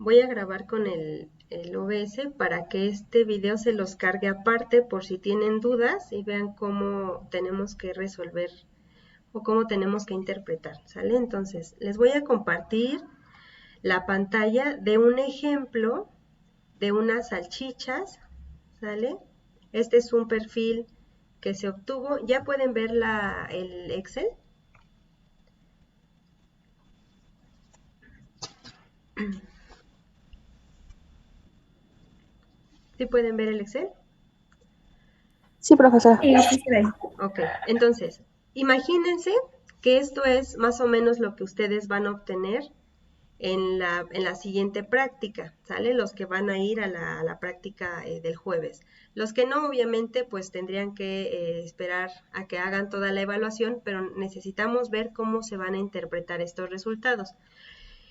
Voy a grabar con el OBS para que este video se los cargue aparte por si tienen dudas y vean cómo tenemos que resolver o cómo tenemos que interpretar, ¿sale? Entonces, les voy a compartir la pantalla de un ejemplo de unas salchichas, ¿sale? Este es un perfil que se obtuvo. ¿Ya pueden ver el Excel? ¿Sí pueden ver el Excel? Sí, profesora. Sí, se ve. Ok, entonces, imagínense que esto es más o menos lo que ustedes van a obtener en la siguiente práctica, ¿sale? Los que van a ir a la práctica del jueves. Los que no, obviamente, pues tendrían que esperar a que hagan toda la evaluación, pero necesitamos ver cómo se van a interpretar estos resultados.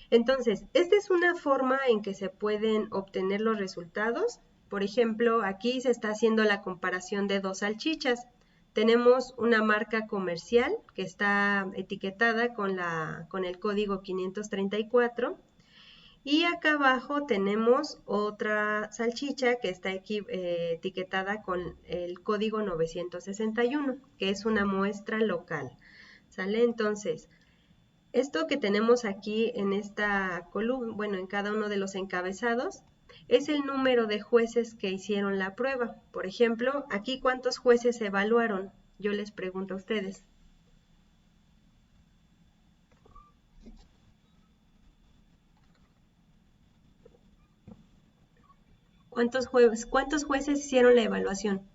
Entonces, esta es una forma en que se pueden obtener los resultados. Por ejemplo, aquí se está haciendo la comparación de dos salchichas. Tenemos una marca comercial que está etiquetada con el código 534 y acá abajo tenemos otra salchicha que está etiquetada con el código 961, que es una muestra local. ¿Sale? Entonces, esto que tenemos aquí en esta columna, bueno, en cada uno de los encabezados, es el número de jueces que hicieron la prueba. Por ejemplo, aquí ¿cuántos jueces evaluaron? Yo les pregunto a ustedes. ¿Cuántos jueces hicieron la evaluación?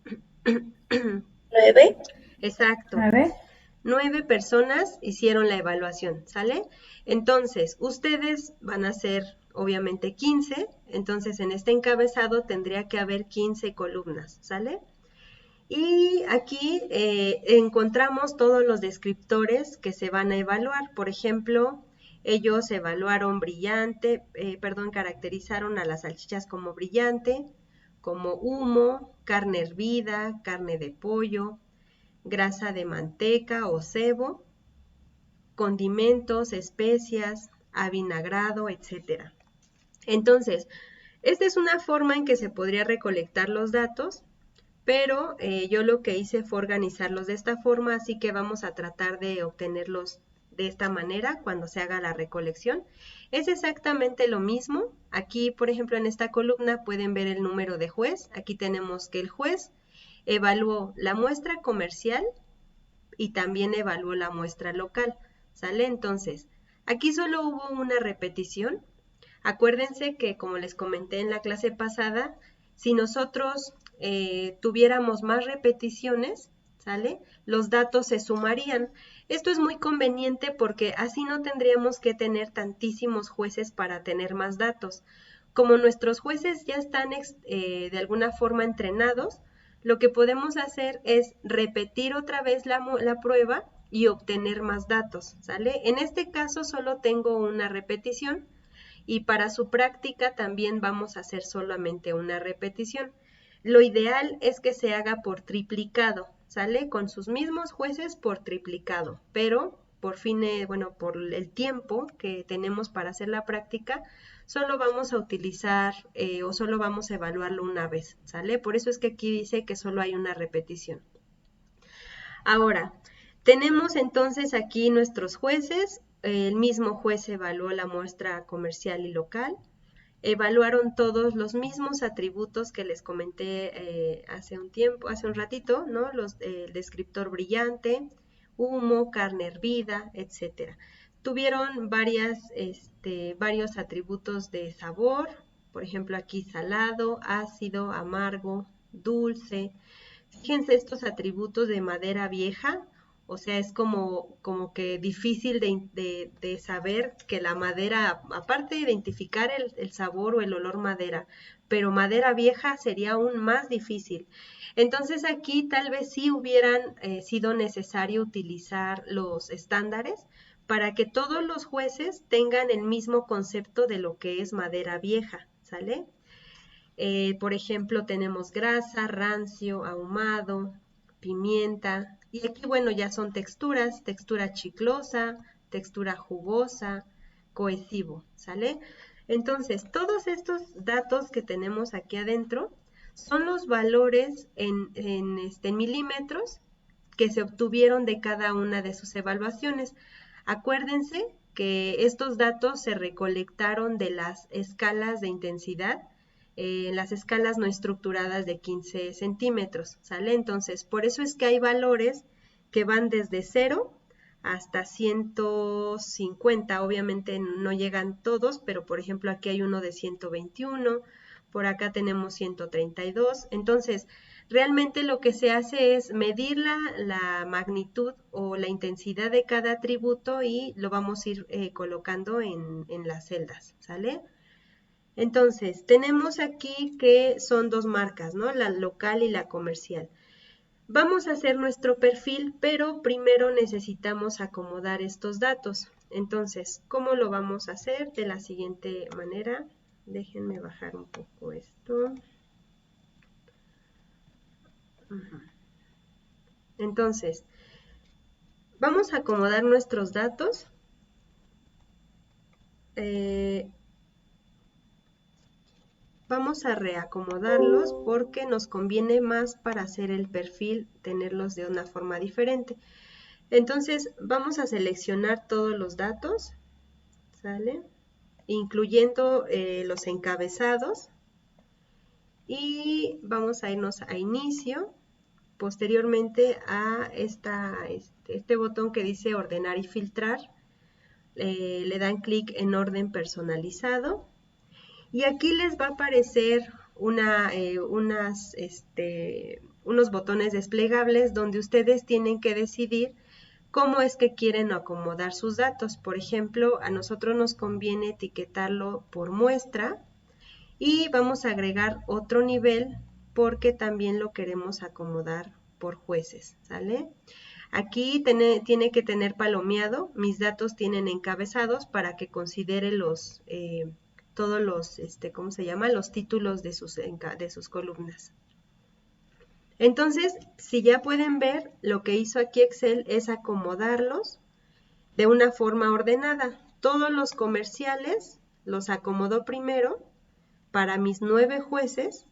9. Exacto. 9. 9 personas hicieron la evaluación, ¿sale? Entonces, ustedes van a ser obviamente 15, entonces en este encabezado tendría que haber 15 columnas, ¿sale? Y aquí encontramos todos los descriptores que se van a evaluar. Por ejemplo, ellos evaluaron caracterizaron a las salchichas como brillante, como humo, carne hervida, carne de pollo, grasa de manteca o cebo, condimentos, especias, avinagrado, etc. Entonces, esta es una forma en que se podría recolectar los datos, pero yo lo que hice fue organizarlos de esta forma, así que vamos a tratar de obtenerlos de esta manera cuando se haga la recolección. Es exactamente lo mismo. Aquí, por ejemplo, en esta columna pueden ver el número de juez. Aquí tenemos que el juez evaluó la muestra comercial y también evaluó la muestra local, ¿sale? Entonces, aquí solo hubo una repetición. Acuérdense que, como les comenté en la clase pasada, si nosotros tuviéramos más repeticiones, ¿sale? Los datos se sumarían. Esto es muy conveniente porque así no tendríamos que tener tantísimos jueces para tener más datos. Como nuestros jueces ya están de alguna forma entrenados, lo que podemos hacer es repetir otra vez la prueba y obtener más datos, ¿sale? En este caso solo tengo una repetición y para su práctica también vamos a hacer solamente una repetición. Lo ideal es que se haga por triplicado, ¿sale? Con sus mismos jueces por triplicado, pero por el tiempo que tenemos para hacer la práctica, solo vamos a utilizar o solo vamos a evaluarlo una vez, ¿sale? Por eso es que aquí dice que solo hay una repetición. Ahora, tenemos entonces aquí nuestros jueces. El mismo juez evaluó la muestra comercial y local. Evaluaron todos los mismos atributos que les comenté hace un ratito, ¿no? El descriptor brillante, humo, carne hervida, etcétera. Tuvieron varios atributos de sabor, por ejemplo aquí salado, ácido, amargo, dulce. Fíjense estos atributos de madera vieja, o sea, es como que difícil de saber que la madera, aparte de identificar el sabor o el olor madera, pero madera vieja sería aún más difícil. Entonces aquí tal vez sí hubieran sido necesario utilizar los estándares para que todos los jueces tengan el mismo concepto de lo que es madera vieja, ¿sale? Por ejemplo, tenemos grasa, rancio, ahumado, pimienta. Y aquí, bueno, ya son texturas, textura chiclosa, textura jugosa, cohesivo, ¿sale? Entonces, todos estos datos que tenemos aquí adentro son los valores en milímetros que se obtuvieron de cada una de sus evaluaciones. Acuérdense que estos datos se recolectaron de las escalas de intensidad, las escalas no estructuradas de 15 centímetros, ¿sale? Entonces, por eso es que hay valores que van desde 0 hasta 150, obviamente no llegan todos, pero por ejemplo aquí hay uno de 121, por acá tenemos 132, entonces realmente lo que se hace es medir la magnitud o la intensidad de cada atributo y lo vamos a ir colocando en las celdas, ¿sale? Entonces, tenemos aquí que son dos marcas, ¿no? La local y la comercial. Vamos a hacer nuestro perfil, pero primero necesitamos acomodar estos datos. Entonces, ¿cómo lo vamos a hacer? De la siguiente manera. Déjenme bajar un poco esto. Entonces, vamos a acomodar nuestros datos. Vamos a reacomodarlos porque nos conviene más para hacer el perfil tenerlos de una forma diferente. Entonces vamos a seleccionar todos los datos, ¿sale? Incluyendo los encabezados y vamos a irnos a inicio, posteriormente a este botón que dice ordenar y filtrar, le dan clic en orden personalizado. Y aquí les va a aparecer unos botones desplegables donde ustedes tienen que decidir cómo es que quieren acomodar sus datos. Por ejemplo, a nosotros nos conviene etiquetarlo por muestra y vamos a agregar otro nivel porque también lo queremos acomodar por jueces, ¿sale? Aquí tiene que tener palomeado, mis datos tienen encabezados para que considere todos los, ¿cómo se llama? Los títulos de sus columnas. Entonces, si ya pueden ver, lo que hizo aquí Excel es acomodarlos de una forma ordenada. Todos los comerciales los acomodó primero para mis 9 jueces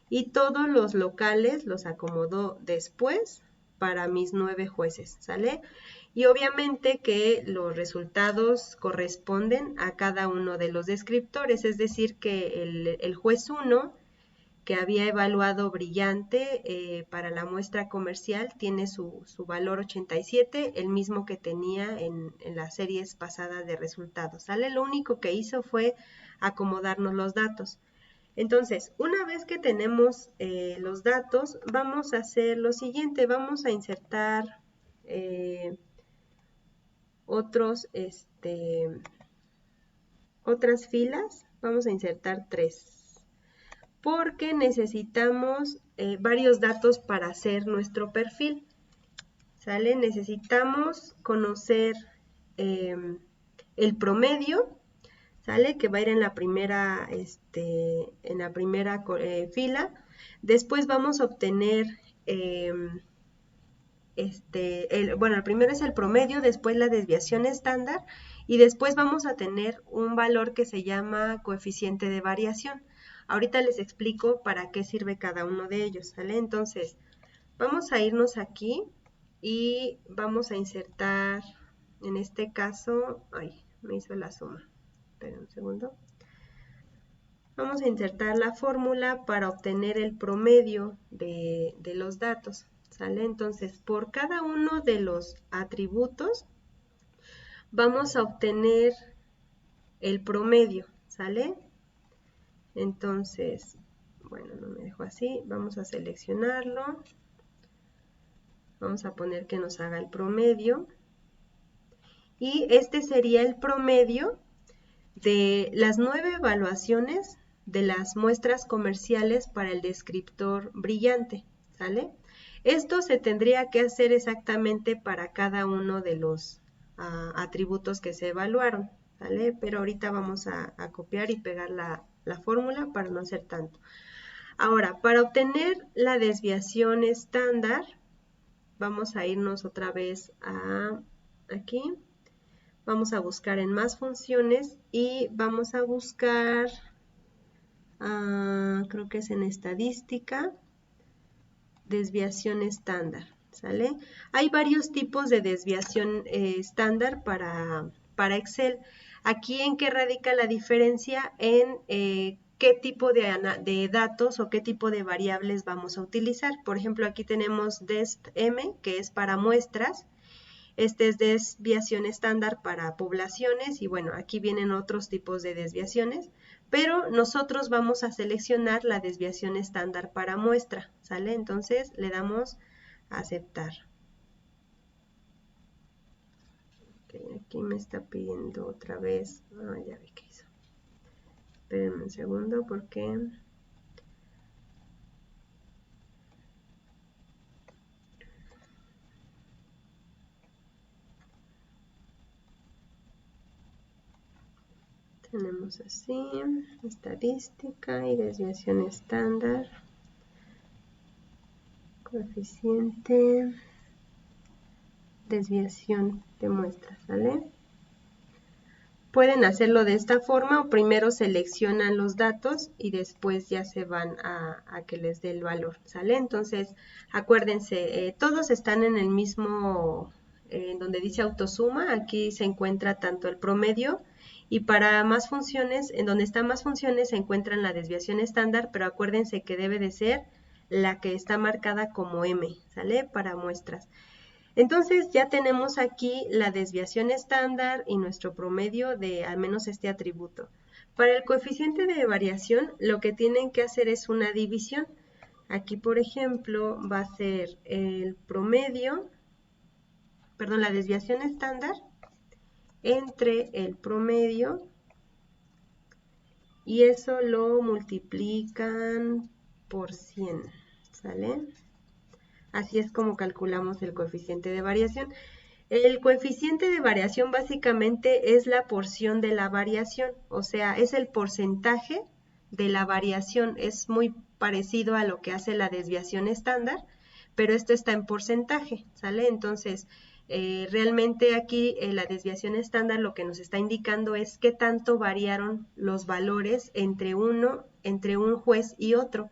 y todos los locales los acomodó después para mis 9 jueces, ¿sale? Y obviamente que los resultados corresponden a cada uno de los descriptores, es decir, que el juez 1, que había evaluado brillante para la muestra comercial, tiene su valor 87, el mismo que tenía en las series pasadas de resultados, ¿sale? Lo único que hizo fue acomodarnos los datos. Entonces, una vez que tenemos los datos, vamos a hacer lo siguiente, vamos a insertar otras filas, vamos a insertar 3, porque necesitamos varios datos para hacer nuestro perfil, ¿sale? Necesitamos conocer el promedio, ¿sale? Que va a ir en la primera, fila. Después vamos a obtener, el primero es el promedio, después la desviación estándar y después vamos a tener un valor que se llama coeficiente de variación. Ahorita les explico para qué sirve cada uno de ellos, ¿sale? Entonces, vamos a irnos aquí y vamos a insertar, en este caso, ay, me hizo la suma. Espera un segundo. Vamos a insertar la fórmula para obtener el promedio de los datos, ¿sale? Entonces, por cada uno de los atributos vamos a obtener el promedio, ¿sale? Entonces, bueno, no me dejo así, vamos a seleccionarlo, vamos a poner que nos haga el promedio y este sería el promedio de las 9 evaluaciones de las muestras comerciales para el descriptor brillante, ¿sale? Esto se tendría que hacer exactamente para cada uno de los atributos que se evaluaron, ¿sale? Pero ahorita vamos a copiar y pegar la fórmula para no hacer tanto. Ahora, para obtener la desviación estándar, vamos a irnos otra vez aquí. Vamos a buscar en más funciones y vamos a buscar, creo que es en estadística, desviación estándar, ¿sale? Hay varios tipos de desviación estándar para Excel. Aquí en qué radica la diferencia en qué tipo de datos o qué tipo de variables vamos a utilizar. Por ejemplo, aquí tenemos DESP-M, que es para muestras. Este es desviación estándar para poblaciones y bueno, aquí vienen otros tipos de desviaciones, pero nosotros vamos a seleccionar la desviación estándar para muestra, ¿sale? Entonces le damos a aceptar. Okay, aquí me está pidiendo otra vez, ya vi que hizo. Espérenme un segundo porque... Tenemos así, estadística y desviación estándar, coeficiente, desviación de muestras, ¿vale? Pueden hacerlo de esta forma o primero seleccionan los datos y después ya se van a que les dé el valor, ¿sale? Entonces, acuérdense, todos están en el mismo, donde dice autosuma, aquí se encuentra tanto el promedio y para más funciones, en donde están más funciones se encuentran la desviación estándar, pero acuérdense que debe de ser la que está marcada como M, ¿sale? Para muestras. Entonces ya tenemos aquí la desviación estándar y nuestro promedio de al menos este atributo. Para el coeficiente de variación lo que tienen que hacer es una división. Aquí por ejemplo va a ser el promedio, perdón, la desviación estándar entre el promedio y eso lo multiplican por 100, ¿sale? Así es como calculamos el coeficiente de variación. El coeficiente de variación básicamente es la porción de la variación, o sea, es el porcentaje de la variación. Es muy parecido a lo que hace la desviación estándar, pero esto está en porcentaje, ¿sale? Entonces, realmente aquí la desviación estándar lo que nos está indicando es qué tanto variaron los valores entre un juez y otro.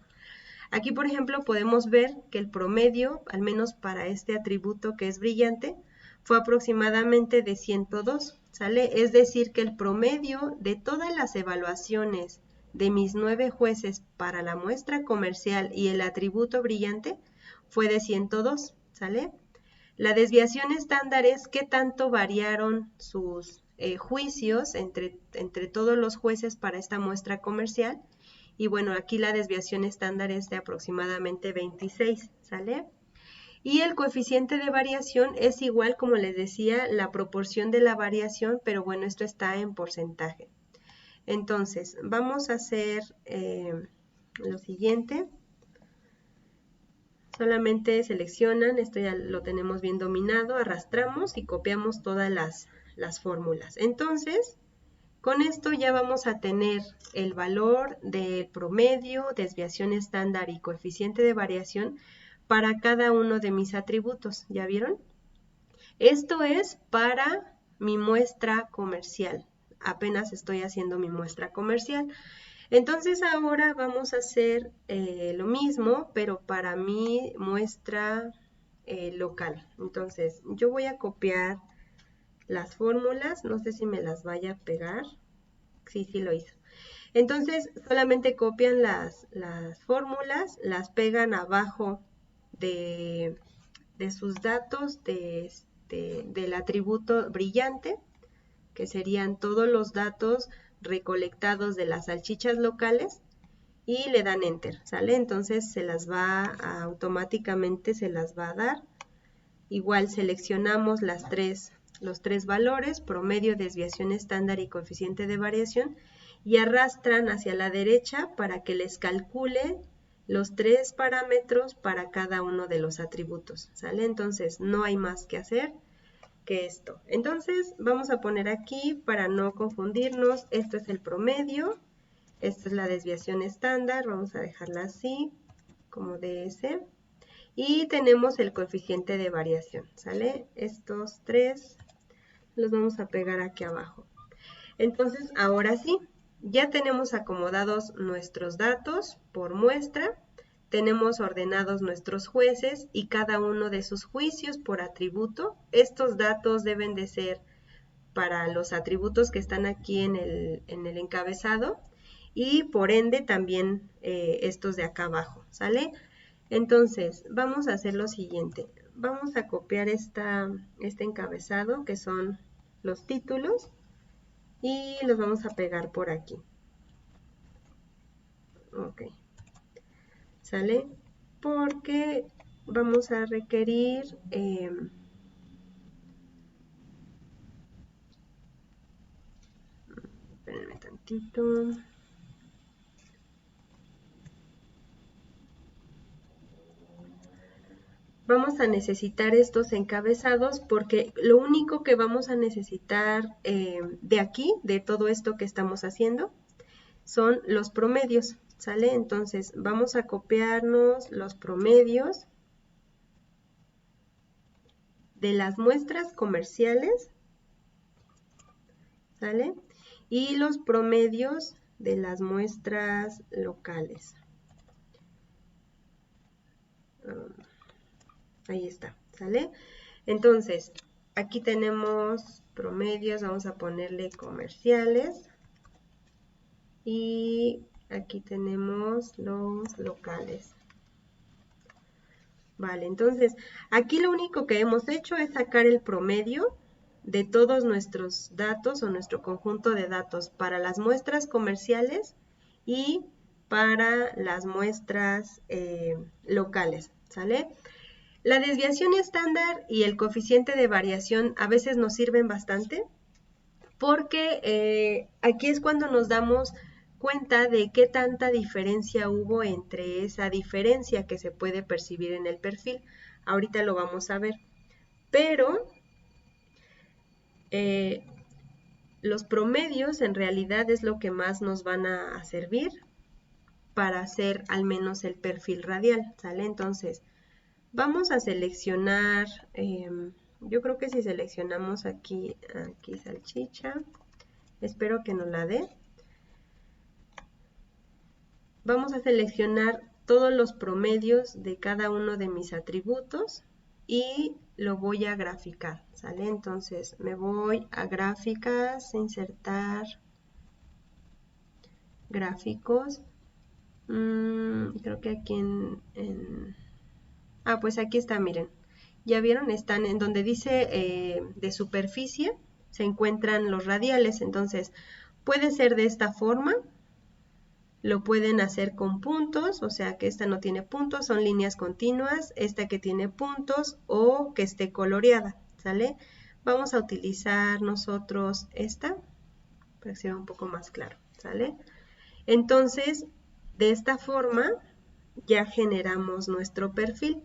Aquí, por ejemplo, podemos ver que el promedio, al menos para este atributo que es brillante, fue aproximadamente de 102, ¿sale? Es decir, que el promedio de todas las evaluaciones de mis 9 jueces para la muestra comercial y el atributo brillante fue de 102, ¿sale? La desviación estándar es qué tanto variaron sus juicios entre todos los jueces para esta muestra comercial. Y bueno, aquí la desviación estándar es de aproximadamente 26, ¿sale? Y el coeficiente de variación es igual, como les decía, la proporción de la variación, pero bueno, esto está en porcentaje. Entonces, vamos a hacer lo siguiente. Solamente seleccionan, esto ya lo tenemos bien dominado, arrastramos y copiamos todas las fórmulas. Entonces, con esto ya vamos a tener el valor del promedio, desviación estándar y coeficiente de variación para cada uno de mis atributos. ¿Ya vieron? Esto es para mi muestra comercial. Apenas estoy haciendo mi muestra comercial. Entonces ahora vamos a hacer lo mismo, pero para mi muestra local. Entonces yo voy a copiar las fórmulas, no sé si me las vaya a pegar. Sí, sí lo hizo. Entonces solamente copian las fórmulas, las pegan abajo de sus datos del atributo brillante, que serían todos los datos recolectados de las salchichas locales, y le dan enter, ¿sale? Entonces se las va automáticamente se las va a dar. Igual seleccionamos los tres valores, promedio, desviación estándar y coeficiente de variación, y arrastran hacia la derecha para que les calcule los 3 parámetros para cada uno de los atributos, ¿sale? Entonces no hay más que hacer que esto. Entonces vamos a poner aquí, para no confundirnos, esto es el promedio, esta es la desviación estándar, vamos a dejarla así, como DS. Y tenemos el coeficiente de variación, ¿sale? Estos tres los vamos a pegar aquí abajo. Entonces, ahora sí, ya tenemos acomodados nuestros datos por muestra, tenemos ordenados nuestros jueces y cada uno de sus juicios por atributo. Estos datos deben de ser para los atributos que están aquí en el encabezado y por ende también estos de acá abajo, ¿sale? Entonces, vamos a hacer lo siguiente. Vamos a copiar este encabezado que son los títulos y los vamos a pegar por aquí. Ok. ¿Sale? Porque vamos a requerir espérenme tantito. Vamos a necesitar estos encabezados porque lo único que vamos a necesitar de aquí, de todo esto que estamos haciendo, son los promedios, ¿sale? Entonces vamos a copiarnos los promedios de las muestras comerciales, ¿sale? Y los promedios de las muestras locales. Ahí está, ¿sale? Entonces, aquí tenemos promedios, vamos a ponerle comerciales. Y aquí tenemos los locales. Vale, entonces, aquí lo único que hemos hecho es sacar el promedio de todos nuestros datos o nuestro conjunto de datos para las muestras comerciales y para las muestras locales, ¿sale? La desviación estándar y el coeficiente de variación a veces nos sirven bastante porque aquí es cuando nos damos cuenta de qué tanta diferencia hubo entre esa diferencia que se puede percibir en el perfil. Ahorita lo vamos a ver. Pero los promedios en realidad es lo que más nos van a servir para hacer al menos el perfil radial, ¿sale? Entonces, vamos a seleccionar, yo creo que si seleccionamos aquí salchicha, espero que nos la dé. Vamos a seleccionar todos los promedios de cada uno de mis atributos y lo voy a graficar, ¿sale? Entonces me voy a gráficas, insertar gráficos. Creo que aquí pues aquí está, miren. Ya vieron, están en donde dice de superficie, se encuentran los radiales. Entonces puede ser de esta forma. Lo pueden hacer con puntos, o sea que esta no tiene puntos, son líneas continuas, esta que tiene puntos o que esté coloreada, ¿sale? Vamos a utilizar nosotros esta para que sea un poco más claro, ¿sale? Entonces, de esta forma ya generamos nuestro perfil.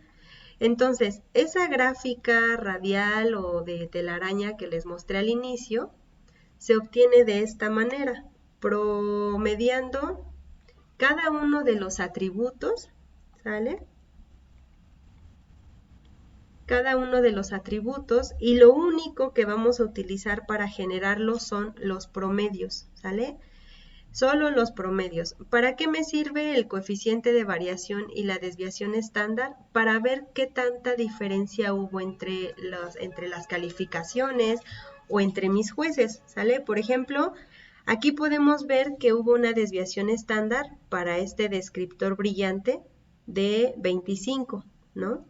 Entonces, esa gráfica radial o de telaraña que les mostré al inicio se obtiene de esta manera, promediando cada uno de los atributos, ¿sale? Cada uno de los atributos y lo único que vamos a utilizar para generarlos son los promedios, ¿sale? Solo los promedios. ¿Para qué me sirve el coeficiente de variación y la desviación estándar? Para ver qué tanta diferencia hubo entre las calificaciones o entre mis jueces, ¿sale? Por ejemplo, aquí podemos ver que hubo una desviación estándar para este descriptor brillante de 25, ¿no?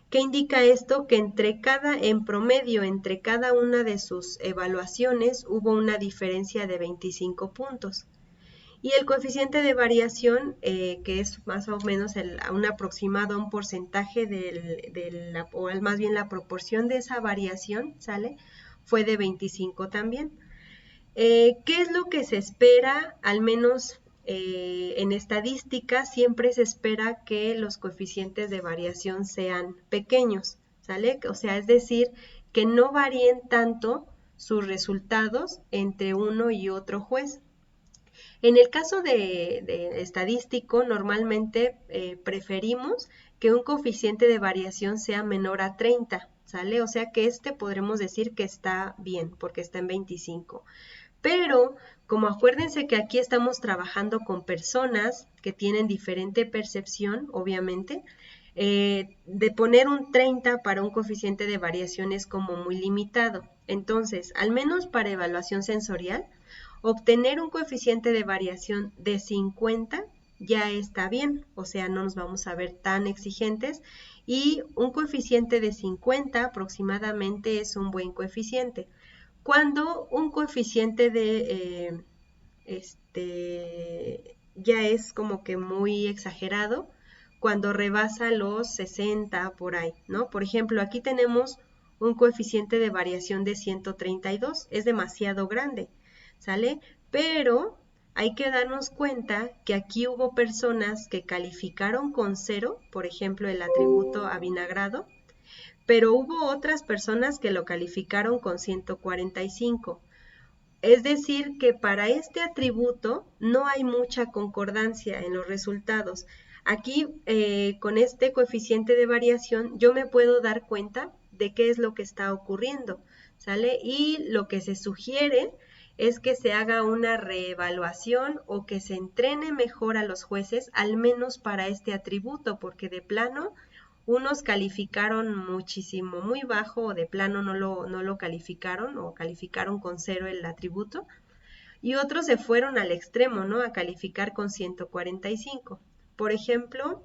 ¿Qué indica esto? Que en promedio, entre cada una de sus evaluaciones hubo una diferencia de 25 puntos. Y el coeficiente de variación, que es más o menos un aproximado a un porcentaje o más bien la proporción de esa variación, ¿sale? Fue de 25 también. ¿Qué es lo que se espera? Al menos en estadística siempre se espera que los coeficientes de variación sean pequeños, ¿sale? O sea, es decir, que no varíen tanto sus resultados entre uno y otro juez. En el caso de estadístico, normalmente preferimos que un coeficiente de variación sea menor a 30, ¿sale? O sea que este podremos decir que está bien, porque está en 25. Pero, como acuérdense que aquí estamos trabajando con personas que tienen diferente percepción, obviamente, de poner un 30 para un coeficiente de variación es como muy limitado. Entonces, al menos para evaluación sensorial, obtener un coeficiente de variación de 50 ya está bien, o sea, no nos vamos a ver tan exigentes, y un coeficiente de 50 aproximadamente es un buen coeficiente. Cuando un coeficiente de ya es como que muy exagerado, cuando rebasa los 60 por ahí, ¿no? Por ejemplo, aquí tenemos un coeficiente de variación de 132, es demasiado grande, ¿sale? Pero hay que darnos cuenta que aquí hubo personas que calificaron con 0, por ejemplo, el atributo avinagrado, pero hubo otras personas que lo calificaron con 145. Es decir, que para este atributo no hay mucha concordancia en los resultados. Aquí, con este coeficiente de variación, yo me puedo dar cuenta de qué es lo que está ocurriendo, ¿sale? Y lo que se sugiere es que se haga una reevaluación o que se entrene mejor a los jueces, al menos para este atributo, porque de plano unos calificaron muchísimo, muy bajo, o de plano no lo calificaron, o calificaron con 0 el atributo, y otros se fueron al extremo, ¿no? A calificar con 145. Por ejemplo,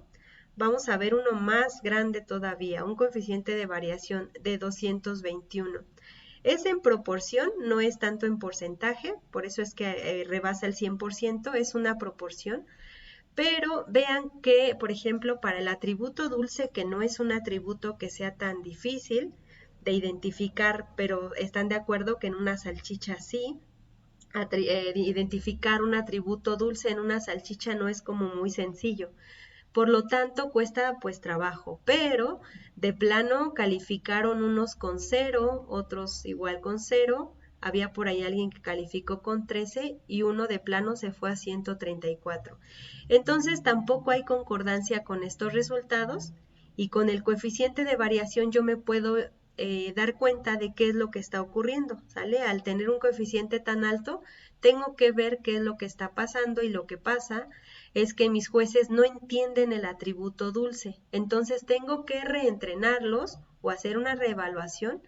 vamos a ver uno más grande todavía, un coeficiente de variación de 221. Es en proporción, no es tanto en porcentaje, por eso es que rebasa el 100%, es una proporción. Pero vean que, por ejemplo, para el atributo dulce, que no es un atributo que sea tan difícil de identificar, pero están de acuerdo que en una salchicha sí, identificar un atributo dulce en una salchicha no es como muy sencillo. Por lo tanto, cuesta pues trabajo, pero de plano calificaron unos con 0, otros igual con 0, había por ahí alguien que calificó con 13 y uno de plano se fue a 134. Entonces tampoco hay concordancia con estos resultados y con el coeficiente de variación yo me puedo dar cuenta de qué es lo que está ocurriendo, ¿sale? Al tener un coeficiente tan alto, tengo que ver qué es lo que está pasando y lo que pasa es que mis jueces no entienden el atributo dulce. Entonces tengo que reentrenarlos o hacer una reevaluación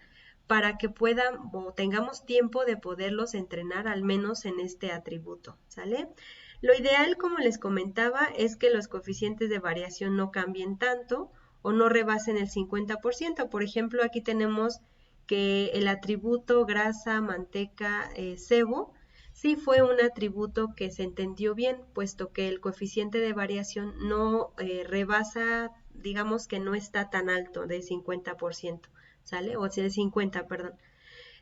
para que puedan o tengamos tiempo de poderlos entrenar al menos en este atributo, ¿sale? Lo ideal, como les comentaba, es que los coeficientes de variación no cambien tanto o no rebasen el 50%. Por ejemplo, aquí tenemos que el atributo grasa, manteca, sebo, sí fue un atributo que se entendió bien, puesto que el coeficiente de variación no rebasa, digamos que no está tan alto de 50%, ¿sale? O sea, de 50, perdón.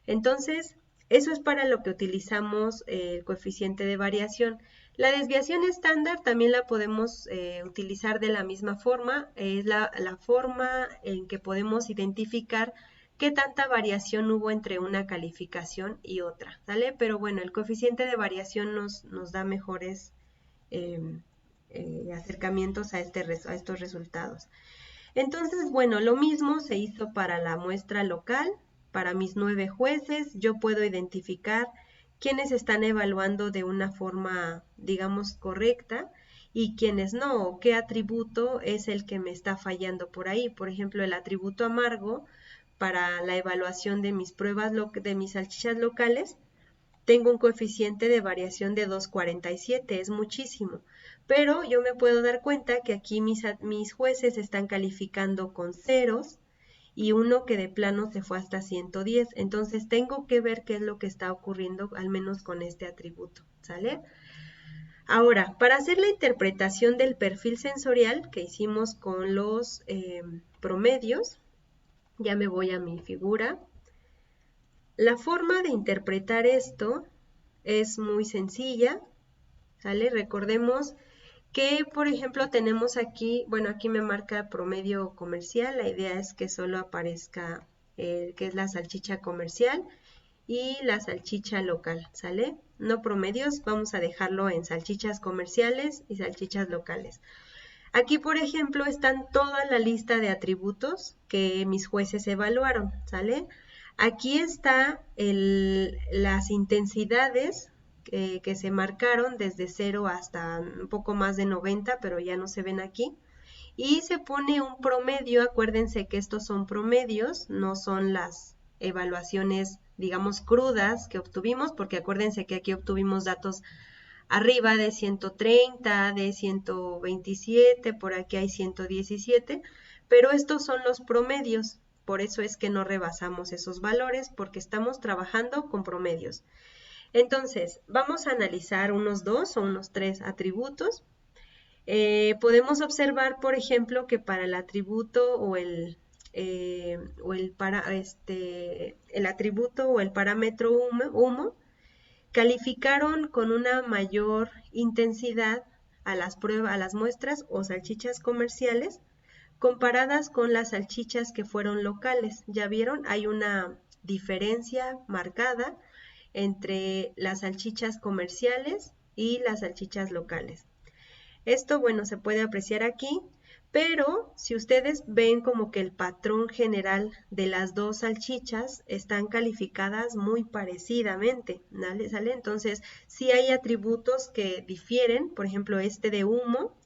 Entonces, eso es para lo que utilizamos el coeficiente de variación. La desviación estándar también la podemos utilizar de la misma forma, es la forma en que podemos identificar qué tanta variación hubo entre una calificación y otra, ¿sale? Pero bueno, el coeficiente de variación nos da mejores acercamientos a estos resultados. Entonces, bueno, lo mismo se hizo para la muestra local, para mis 9 jueces, yo puedo identificar quiénes están evaluando de una forma, digamos, correcta y quiénes no, o qué atributo es el que me está fallando por ahí. Por ejemplo, el atributo amargo para la evaluación de mis pruebas de mis salchichas locales, tengo un coeficiente de variación de 2,47, es muchísimo. Pero yo me puedo dar cuenta que aquí mis jueces están calificando con ceros y uno que de plano se fue hasta 110. Entonces tengo que ver qué es lo que está ocurriendo, al menos con este atributo, ¿sale? Ahora, para hacer la interpretación del perfil sensorial que hicimos con los promedios, ya me voy a mi figura. La forma de interpretar esto es muy sencilla, ¿sale? Recordemos que, por ejemplo, tenemos aquí, bueno, aquí me marca promedio comercial, la idea es que solo aparezca que es la salchicha comercial y la salchicha local, ¿sale? No promedios, vamos a dejarlo en salchichas comerciales y salchichas locales. Aquí, por ejemplo, están toda la lista de atributos que mis jueces evaluaron, ¿sale? Aquí está las intensidades que se marcaron desde 0 hasta un poco más de 90, pero ya no se ven aquí. Y se pone un promedio, acuérdense que estos son promedios, no son las evaluaciones, digamos, crudas que obtuvimos, porque acuérdense que aquí obtuvimos datos arriba de 130, de 127, por aquí hay 117, pero estos son los promedios, por eso es que no rebasamos esos valores, porque estamos trabajando con promedios. Entonces, vamos a analizar unos 2 o unos 3 atributos. Podemos observar, por ejemplo, que para el atributo el atributo o el parámetro humo calificaron con una mayor intensidad a las muestras o salchichas comerciales comparadas con las salchichas que fueron locales. ¿Ya vieron? Hay una diferencia marcada entre las salchichas comerciales y las salchichas locales. Esto, bueno, se puede apreciar aquí, pero si ustedes ven como que el patrón general de las dos salchichas están calificadas muy parecidamente, ¿sale? Entonces, sí hay atributos que difieren, por ejemplo, este de humo,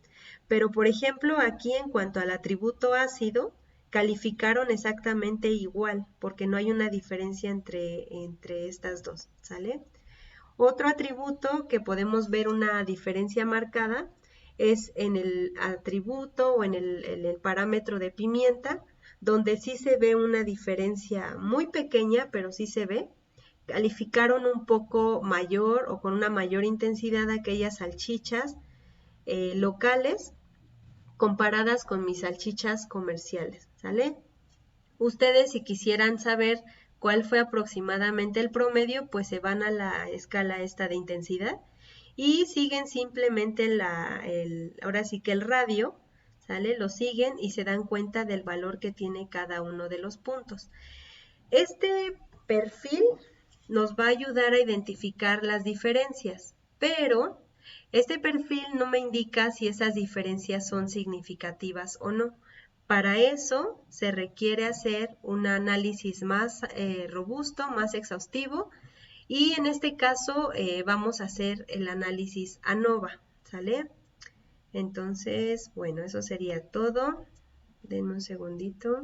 pero por ejemplo, aquí en cuanto al atributo ácido, calificaron exactamente igual, porque no hay una diferencia entre estas dos, ¿sale? Otro atributo que podemos ver una diferencia marcada es en el atributo o en el parámetro de pimienta, donde sí se ve una diferencia muy pequeña, pero sí se ve. Calificaron un poco mayor o con una mayor intensidad aquellas salchichas locales comparadas con mis salchichas comerciales, ¿sale? Ustedes, si quisieran saber cuál fue aproximadamente el promedio, pues se van a la escala esta de intensidad y siguen simplemente ahora sí que el radio, ¿sale? Lo siguen y se dan cuenta del valor que tiene cada uno de los puntos. Este perfil nos va a ayudar a identificar las diferencias, pero este perfil no me indica si esas diferencias son significativas o no. Para eso se requiere hacer un análisis más robusto, más exhaustivo, y en este caso vamos a hacer el análisis ANOVA, ¿sale? Entonces, bueno, eso sería todo. Denme un segundito.